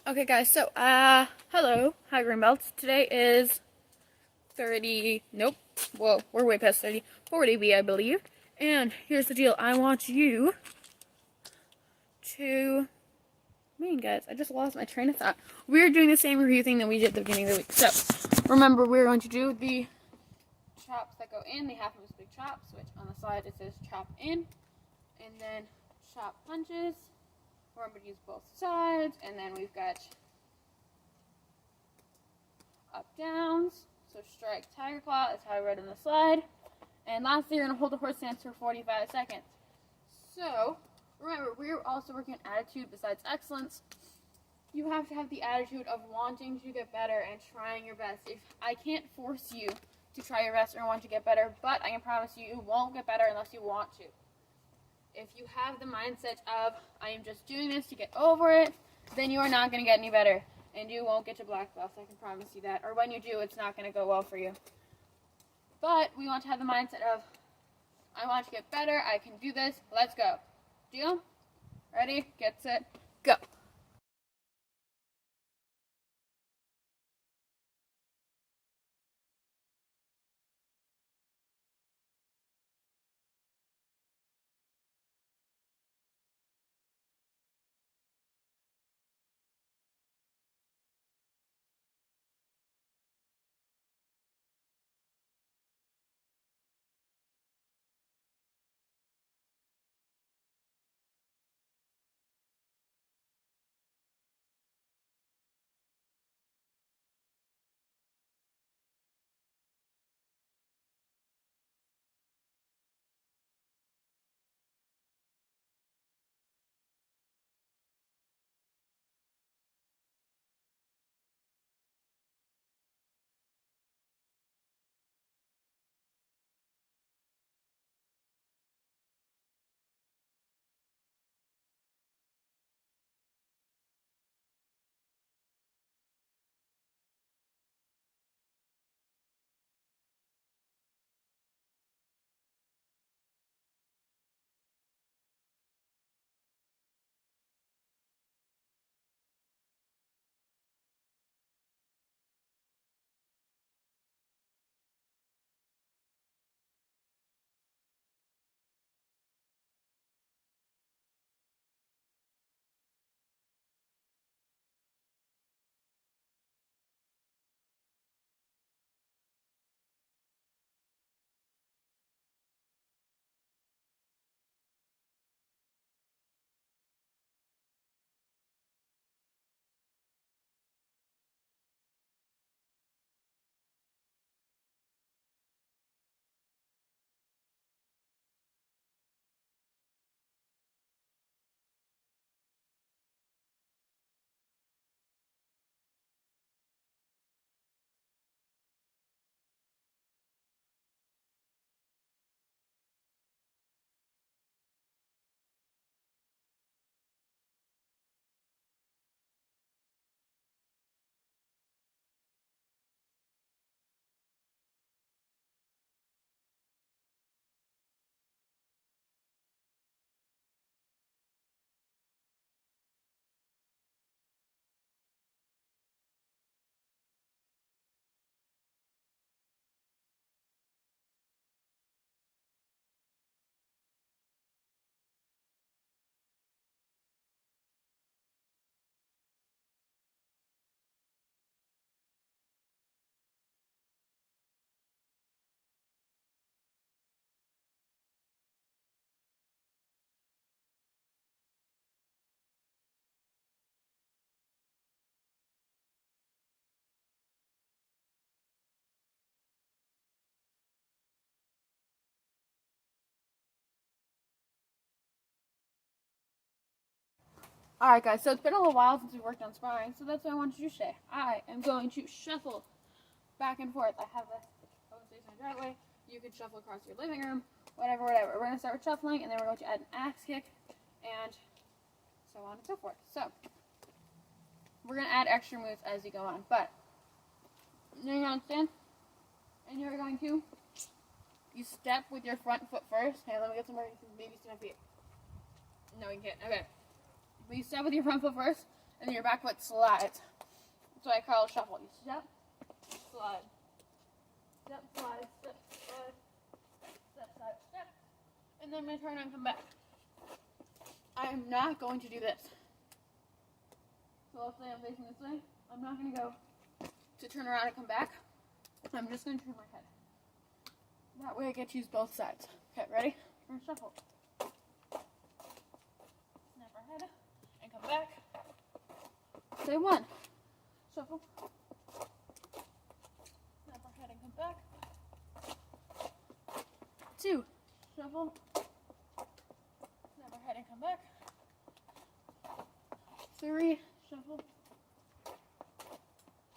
Okay guys, so hello, hi Greenbelts. Today is 30, nope, whoa, we're way past 30, 40B I believe. And here's the deal, I want you to, man guys, I just lost my train of thought. We're doing the same review thing that we did at the beginning of the week. So, remember we're going to do the chops that go in, the half moose big chops, which on the side it says chop in, and then chop punches. Remember to use both sides, and then we've got up downs, so strike tiger claw, that's how I read in the slide. And lastly, you're going to hold the horse stance for 45 seconds. So, remember, we're also working on attitude besides excellence. You have to have the attitude of wanting to get better and trying your best. If I can't force you to try your best or want to get better, but I can promise you, you won't get better unless you want to. If you have the mindset of, I am just doing this to get over it, then you are not going to get any better. And you won't get to black belt, I can promise you that. Or when you do, it's not going to go well for you. But we want to have the mindset of, I want to get better, I can do this, let's go. Deal? Ready, get set, go. Alright guys, so it's been a little while since we worked on sparring, so that's what I wanted you to say. I am going to shuffle back and forth. I have this facing the right way. You can shuffle across your living room, whatever. We're going to start with shuffling, and then we're going to add an axe kick, and so on and so forth. So, we're going to add extra moves as you go on, but you're going to stand, and you're going to, you step with your front foot first. Hey, let me get somewhere you can maybe stand up feet. No, you can't. Okay. But you step with your front foot first, and then your back foot slides. That's why I call it shuffle. You step, slide, step, slide, step, slide, step, slide, step, and then I'm going to turn and come back. I am not going to do this. So let's say I'm facing this way. I'm not going to go to turn around and come back. I'm just going to turn my head. That way I get to use both sides. Okay, ready? We're going to shuffle. Snap our head and come back. Say 1. Shuffle. Snap our head and come back. 2. Shuffle. Snap our head and come back. 3. Shuffle.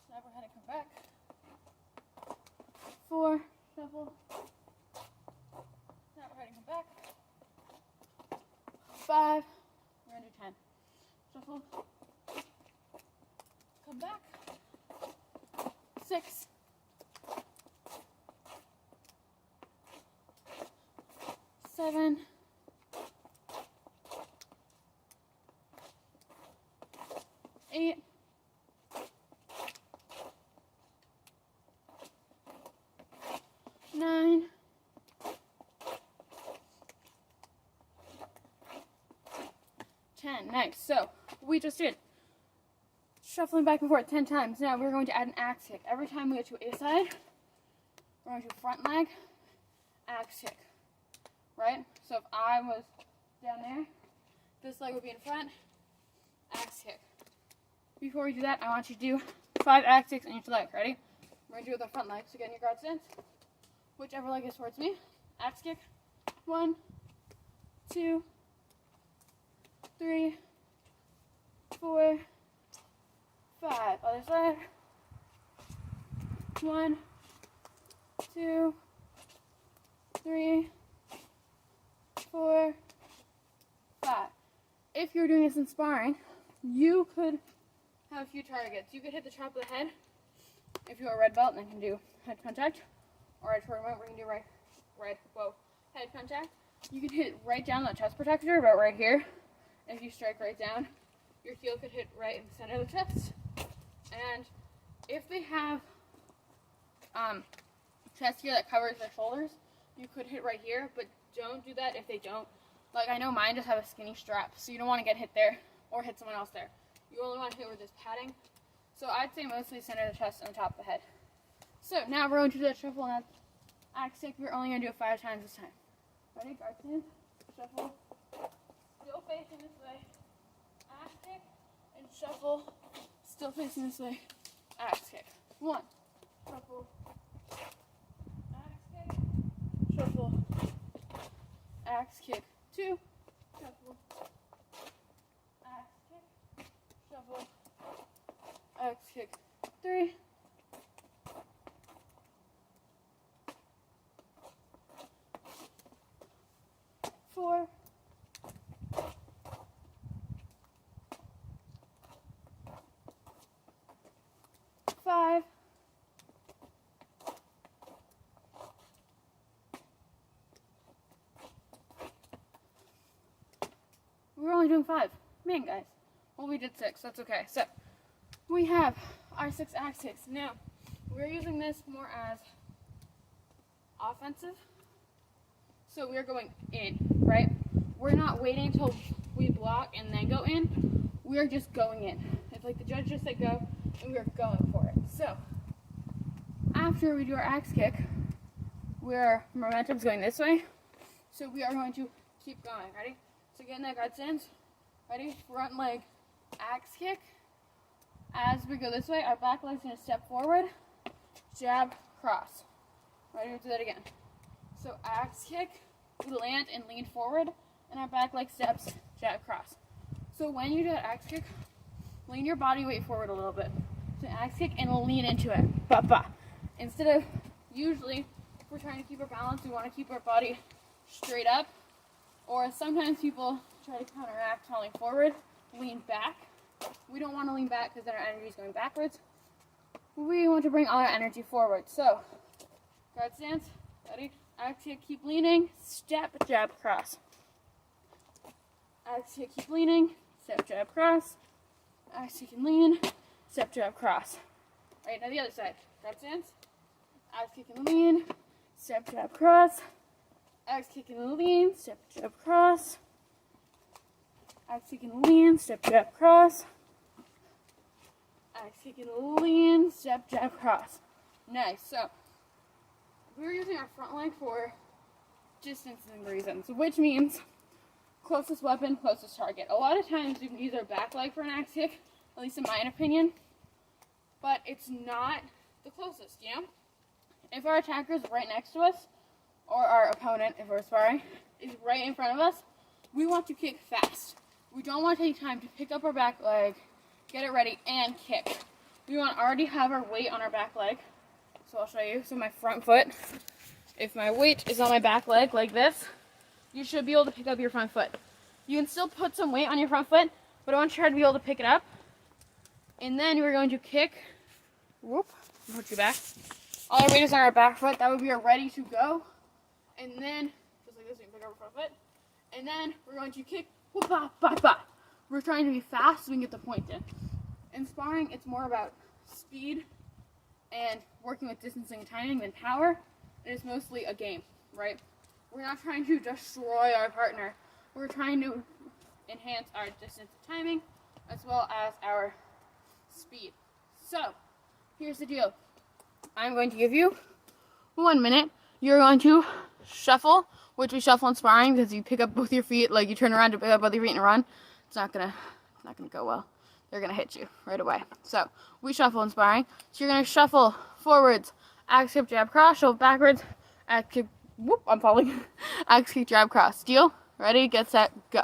Snap our head and come back. 4. Shuffle. Snap our head and come back. 5. We're going to do 10. Shuffle. Come back. 6. 7. 8. 9. 10. Nice. So we just did shuffling back and forth 10 times. Now we're going to add an axe kick. Every time we go to a side, we're going to front leg, axe kick. Right? So if I was down there, this leg would be in front, axe kick. Before we do that, I want you to do 5 axe kicks on each leg. Ready? We're going to do it with our front leg. So get in your guard stance. Whichever leg is towards me. Axe kick. 1, 2, 3, 4, 5. Other side. 1, 2, 3, 4, 5. If you're doing this in sparring, you could have a few targets. You could hit the top of the head if you're a red belt and then can do head contact. Or a tournament where you can do head contact. You can hit right down the chest protector, about right here. If you strike right down, your heel could hit right in the center of the chest. And if they have chest here that covers their shoulders, you could hit right here, but don't do that if they don't. Like, I know mine just have a skinny strap, so you don't want to get hit there or hit someone else there. You only want to hit where there's padding. So I'd say mostly center of the chest and the top of the head. So now we're going to do that shuffle and axe kick. We're only going to do it 5 times this time. Ready? Guard stance. Shuffle. Still facing this way. Axe kick and shuffle. Still facing this way. Axe kick. 1. Shuffle. Axe kick. Shuffle. Axe kick. 2. Shuffle. Axe kick. Shuffle. Axe kick. 3. 4. 5. 5. Man, guys. Well, we did 6. That's okay. So, we have our 6 axe kicks. Now, we're using this more as offensive. So, we're going in, right? We're not waiting until we block and then go in. We're just going in. It's like the judge just said go, and we're going for it. So, after we do our axe kick, momentum's going this way. So, we are going to keep going. Ready? So, get in that guard stance. Ready? Front leg, axe kick. As we go this way, our back leg's going to step forward, jab, cross. Ready? We'll do that again. So, axe kick, we land and lean forward, and our back leg steps, jab, cross. So, when you do that axe kick, lean your body weight forward a little bit. So, axe kick and lean into it. Ba-ba. Instead of, usually, if we're trying to keep our balance, we want to keep our body straight up. Or sometimes people try to counteract falling forward, lean back. We don't want to lean back because then our energy is going backwards. We want to bring all our energy forward. So, guard stance, ready? Axe kick, keep leaning, step, jab, cross. Axe kick, keep leaning, step, jab, cross. Axe kick and lean, step jab cross. Right, now the other side. Grab stance, axe kick and lean, step jab cross, axe kick and lean, step jab cross, axe kick and lean, step jab cross, axe kick and lean, step jab cross. Nice. So we're using our front leg for distancing reasons, which means closest weapon, closest target. A lot of times we can use our back leg for an axe kick, at least in my opinion, but it's not the closest, you know? If our attacker is right next to us, or our opponent, if we're sparring, is right in front of us, we want to kick fast. We don't want to take time to pick up our back leg, get it ready, and kick. We want to already have our weight on our back leg. So I'll show you. So my front foot, if my weight is on my back leg like this, you should be able to pick up your front foot. You can still put some weight on your front foot, but I want you to be able to pick it up. And then we're going to kick, whoop, put you back. All our weight is on our back foot. That would be our ready to go. And then, just like this, we can pick up our front foot. And then we're going to kick, whoop, ba, ba, ba. We're trying to be fast so we can get the point in. In sparring, it's more about speed and working with distancing and timing than power. It is mostly a game, right? We're not trying to destroy our partner. We're trying to enhance our distance and timing as well as our speed. So, here's the deal. I'm going to give you 1 minute. You're going to shuffle, which we shuffle in sparring because you pick up both your feet, like you turn around to pick up both your feet and run. It's not gonna go well. They're gonna hit you right away. So we shuffle in sparring. So you're gonna shuffle forwards, axe kick, jab, cross, shuffle backwards, axe kick, whoop, I'm falling. Axe kick, jab, cross. Deal? Ready, get set, go.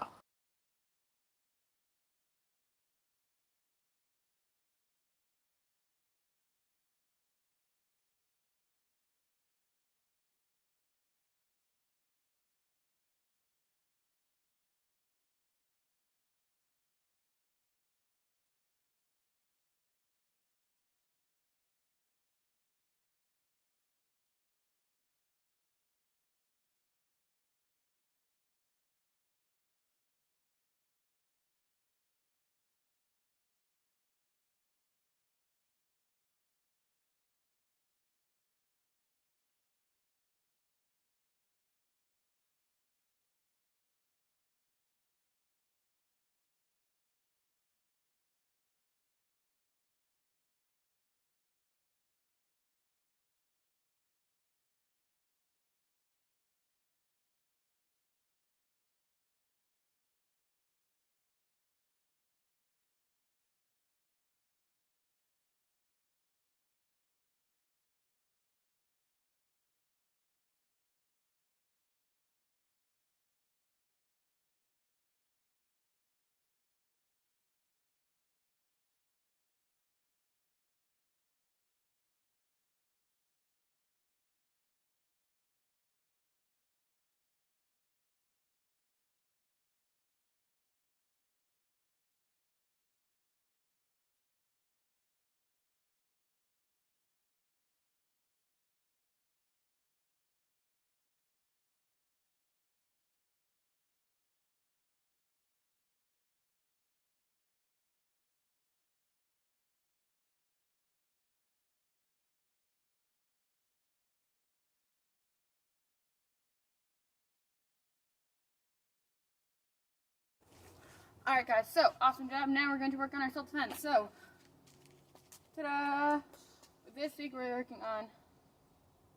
Alright guys, so awesome job. Now we're going to work on our self-defense. So, ta-da! This week we're working on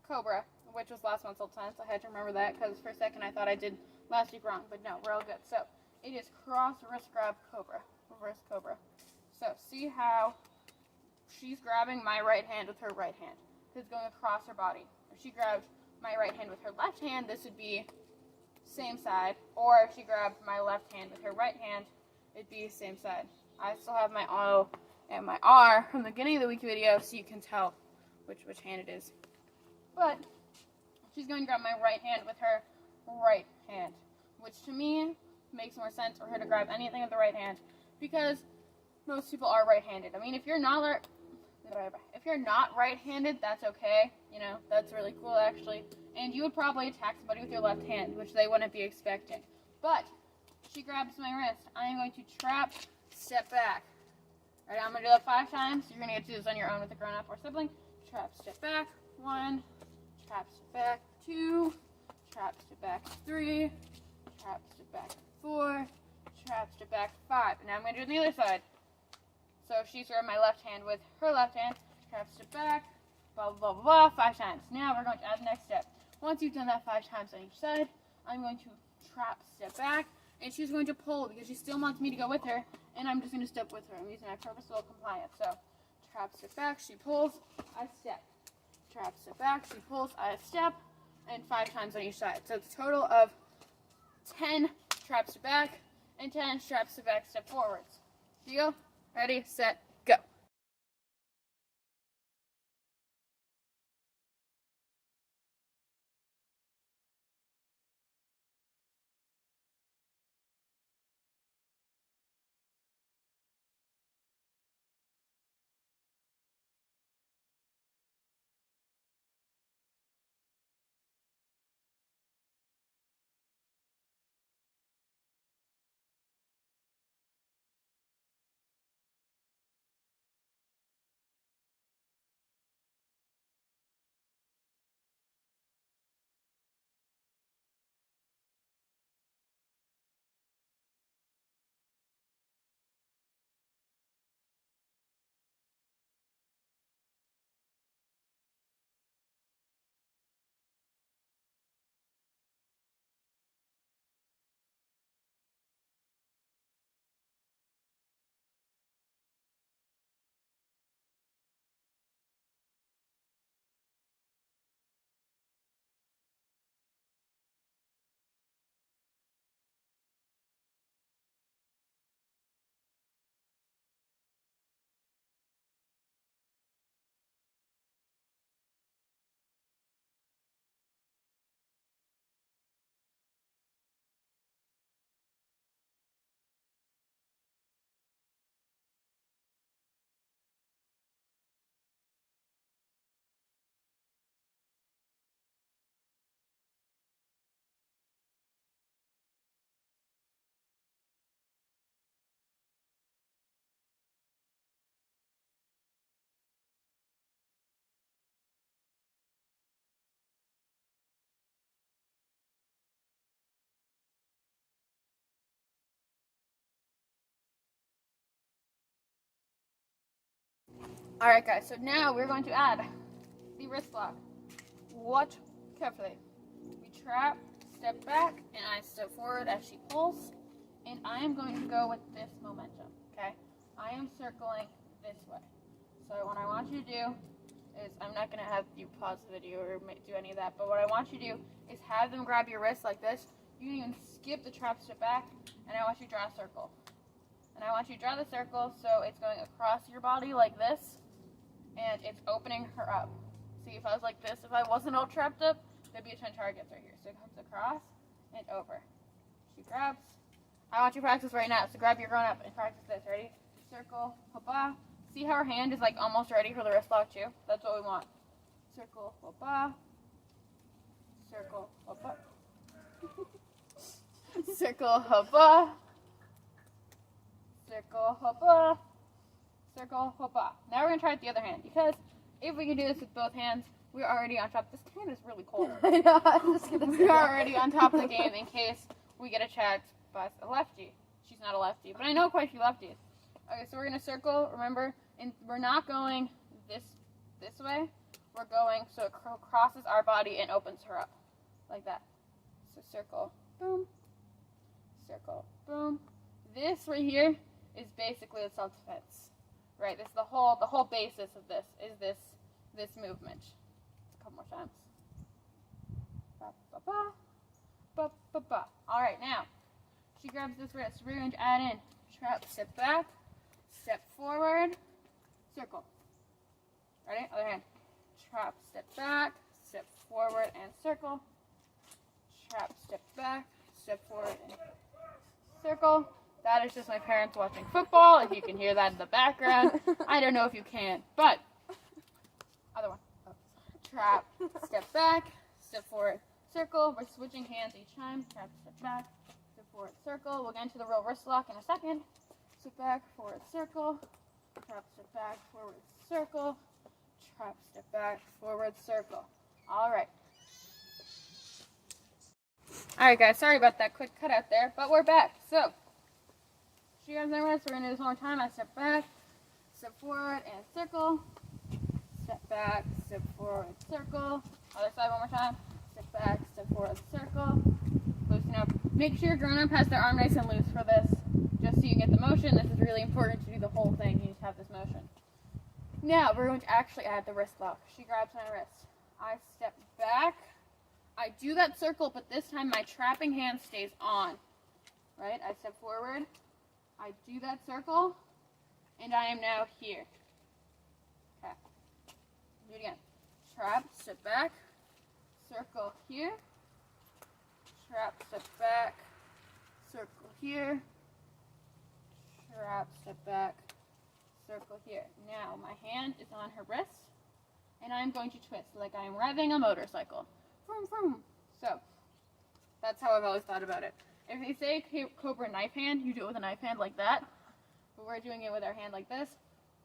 Cobra, which was last month's self-defense. I had to remember that because for a second I thought I did last week wrong, but no, we're all good. So, it is cross wrist grab Cobra, reverse Cobra. So, see how she's grabbing my right hand with her right hand. It's going across her body. If she grabbed my right hand with her left hand, this would be same side. Or if she grabbed my left hand with her right hand, it'd be same side. I still have my O and my R from the beginning of the week video, so you can tell which hand it is. But she's going to grab my right hand with her right hand, which to me makes more sense for her to grab anything with the right hand because most people are right-handed. I mean, if you're not right-handed, that's okay. You know, that's really cool actually. And you would probably attack somebody with your left hand, which they wouldn't be expecting. But she grabs my wrist. I am going to trap, step back. Alright, I'm going to do that 5 times. You're going to get to do this on your own with a grown-up or sibling. Trap, step back, 1. Trap, step back, 2. Trap, step back, 3. Trap, step back, 4. Trap, step back, 5. And now I'm going to do it on the other side. So she's grabbing my left hand with her left hand. Trap, step back, blah, blah, blah, blah, 5 times. Now we're going to add the next step. Once you've done that 5 times on each side, I'm going to trap, step back, and she's going to pull because she still wants me to go with her, and I'm just going to step with her. I'm using my purposeful compliance. So trap, step back, she pulls, I step. Trap, step back, she pulls, I step, and 5 times on each side. So it's a total of 10 traps to back and 10 straps to back, step forwards. Deal? Ready, set, go. Alright guys, so now we're going to add the wrist lock. Watch carefully. We trap, step back, and I step forward as she pulls. And I am going to go with this momentum, okay? I am circling this way. So what I want you to do is, I'm not going to have you pause the video or do any of that, but what I want you to do is have them grab your wrist like this. You can even skip the trap, step back, and I want you to draw a circle. And I want you to draw the circle so it's going across your body like this, and it's opening her up. See, if I was like this, if I wasn't all trapped up, there'd be a 10 targets right here. So it comes across and over. She grabs. I want you to practice right now. So grab your grown up and practice this. Ready? Circle, hoppa. See how her hand is like almost ready for the wrist lock too? That's what we want. Circle, hoppa. Circle, hoppa. Circle, hoppa. Circle, hoppa. Circle, hoppa. Now we're going to try it with the other hand, because if we can do this with both hands, we're already on top. This hand is really cold. I know, I'm just gonna We're already on top of the game in case we get attacked by a lefty. She's not a lefty, but I know quite a few lefties. Okay, so we're going to circle, remember, and we're not going this way. We're going so it crosses our body and opens her up, like that. So circle, boom, circle, boom. This right here is basically the self-defense, right? This is the whole basis of this is this movement. A couple more times. Ba, ba, ba, ba, ba, ba. All right, now she grabs this wrist. We're going to add in trap, step back, step forward, circle. Ready? Other hand. Trap, step back, step forward, and circle. Trap, step back, step forward, and circle. That is just my parents watching football, if you can hear that in the background. I don't know if you can, but other one. Trap, step back, step forward, circle. We're switching hands each time. Trap, step back, step forward, circle. We'll get into the real wrist lock in a second. Step back, forward, circle. trap, step back, forward, circle, trap, step back, forward, circle. All right. All right, guys, sorry about that quick cutout there, but we're back. So, she grabs my wrist, we're gonna do this one more time. I step back, step forward, and circle. Step back, step forward, circle. Other side one more time. Step back, step forward, circle. Loosen up. Make sure your grown-up has their arm nice and loose for this, just so you get the motion. This is really important to do the whole thing. You just have this motion. Now, we're going to actually add the wrist lock. She grabs my wrist. I step back. I do that circle, but this time my trapping hand stays on. Right? I step forward. I do that circle, and I am now here. Okay. Do it again. Trap, step back, circle here. Trap, step back, circle here. Trap, step back, circle here. Now my hand is on her wrist, and I'm going to twist like I'm revving a motorcycle. Vroom, vroom. So, that's how I've always thought about it. If they say cobra knife hand, you do it with a knife hand like that. But we're doing it with our hand like this.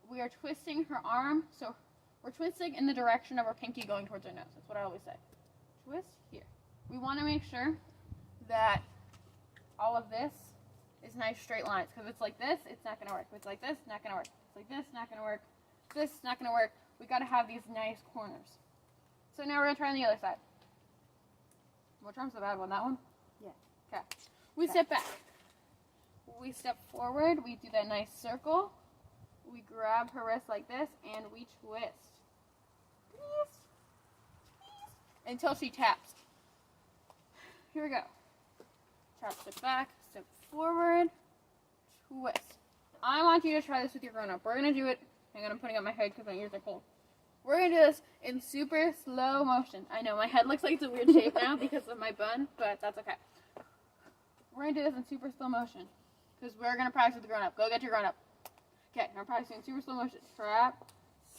We are twisting her arm, so we're twisting in the direction of our pinky going towards our nose. That's what I always say. Twist here. We want to make sure that all of this is nice straight lines. Because if it's like this, it's not going to work. If it's like this, not going to work. If it's like this, not going to work. This, not going to work. We got to have these nice corners. So now we're going to try on the other side. Which arm's the bad one? That one? Yeah. Okay. We step back. We step forward. We do that nice circle. We grab her wrist like this, and we twist. Twist. Twist. Until she taps. Here we go. Trap, step back, step forward, twist. I want you to try this with your grown-up. We're going to do it. Hang on, I'm putting up my head because my ears are cold. We're going to do this in super slow motion. I know, my head looks like it's a weird shape now because of my bun, but that's okay. We're going to do this in super slow motion because we're going to practice with the grown-up. Go get your grown-up. Okay, now we're practicing in super slow motion. Trap,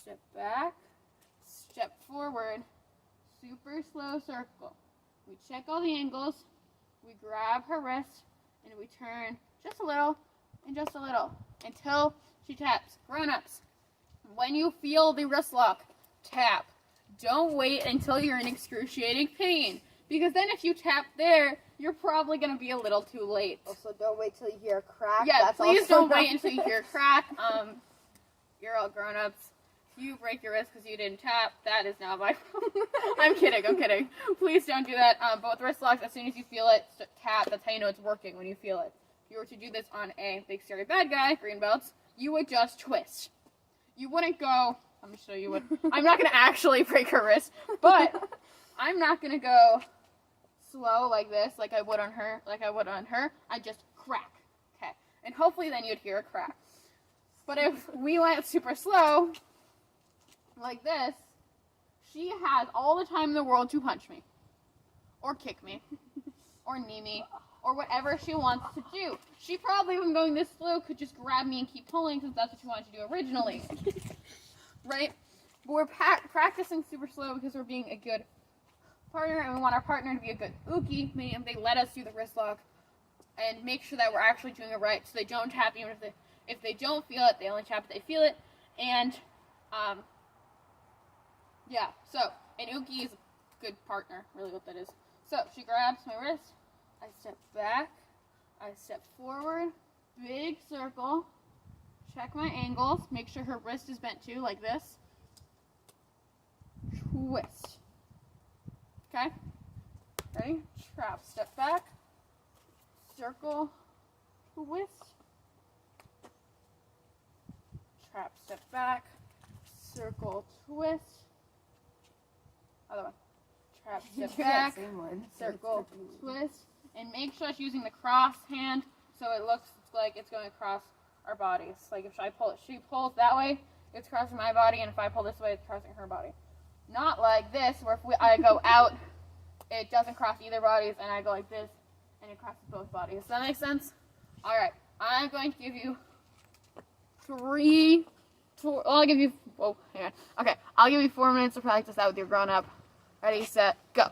step back, step forward, super slow circle. We check all the angles. We grab her wrist, and we turn just a little and just a little until she taps. Grown-ups, when you feel the wrist lock, tap. Don't wait until you're in excruciating pain, because then if you tap there, you're probably going to be a little too late. Also, don't wait till you hear a crack. Yeah, That's please also don't wait until you hear a crack. You're all grown-ups. If you break your wrist because you didn't tap, that is not my problem. I'm kidding. Please don't do that. Both wrist locks, as soon as you feel it, tap. That's how you know it's working, when you feel it. If you were to do this on a big, scary bad guy, green belts, you would just twist. You wouldn't go, let me show you what, I'm not going to actually break her wrist, but I'm not going to go slow like this, like I would on her. I just crack. Okay. And hopefully then you'd hear a crack. But if we went super slow, like this, she has all the time in the world to punch me, or kick me, or knee me, or whatever she wants to do. She probably, when going this slow, could just grab me and keep pulling, since that's what she wanted to do originally. Right? But we're practicing super slow because we're being a good partner, and we want our partner to be a good uki, meaning they let us do the wrist lock, and make sure that we're actually doing it right, so they don't tap even if they don't feel it, they only tap if they feel it. And yeah, so an uki is a good partner, really what that is. So she grabs my wrist, I step back, I step forward, big circle, check my angles, make sure her wrist is bent too, like this, twist. Okay? Ready? Trap, step back, circle, twist, trap, step back, circle, twist, other one, trap, step back, circle, twist, and make sure she's using the cross hand so it looks like it's going across our bodies. Like if she pulls that way, it's crossing my body, and if I pull this way, it's crossing her body. Not like this, where if I go out, it doesn't cross either bodies, and I go like this, and it crosses both bodies. Does that make sense? All right, I'm going to give you I'll give you 4 minutes to practice that with your grown-up. Ready, set, go.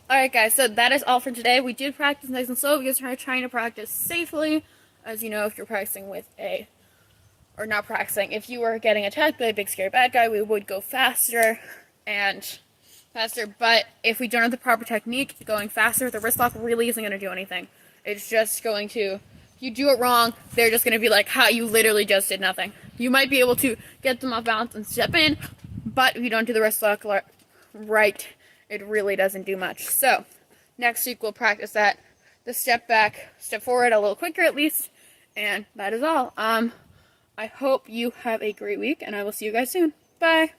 Alright guys, so that is all for today. We did practice nice and slow because we're trying to practice safely. As you know, if you're practicing with or not practicing, if you were getting attacked by a big scary bad guy, we would go faster, but if we don't have the proper technique, going faster, the wrist lock really isn't going to do anything. It's just going to, if you do it wrong, they're just going to be like, ha, you literally just did nothing. You might be able to get them off balance and step in, but if you don't do the wrist lock right, it really doesn't do much. So, next week we'll practice that, the step back, step forward a little quicker at least, and that is all. I hope you have a great week, and I will see you guys soon. Bye!